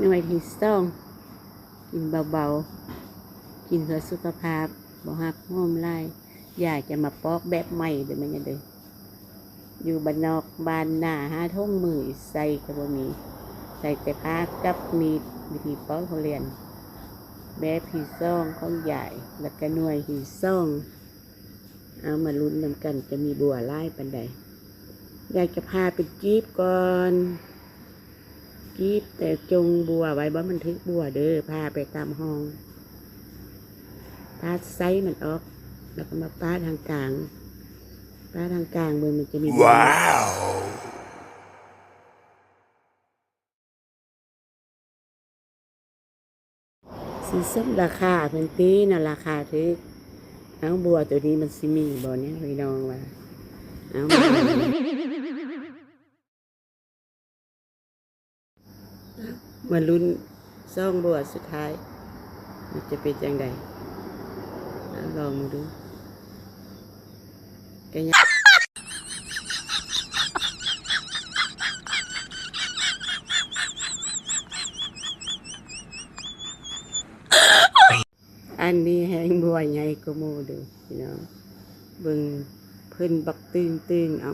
หน่วยที่สองกินเบาๆกินเพื่อสุขภาพบ่หักห้อมไล่อยากจะมาปอกแบบใหม่เดี๋ยวมันจะเด้ออยู่บ้านนอกบ้านหน้าหาท่งมือใส่ก็บ่มีใส่แต่ผ้ากับมีดวิธีปอกเขาเรียนแบบที่สองของใหญ่แล้วก็หน่วยที่สองเอามาลุ้นนำกันจะมีบัวไล่ปันใดอยากจะพาไปจีบก่อนจีบแต่จงบัวไว้บ่มันทึกบัวเด้อพาไปตามห้องพาไซมันออกแล้วก็มาป้าทางกลางป้าทางกลางเบอร์มันจะมีบัวว้าวสีส้มราคาเพิ่นตีน่ะราคาทึกเอาบัวตัวนี้มันสิมีบ่เนี่ยพี่น้องว่าเอามาลุ้นซ่องบัวสุดท้ายมันจะเป็นยังไงลองมาดูกันยังอันนี้แห้งบัวใหญ่ก็โมดูพี่น้องเบิ่งเพิ่นบักตึงเอา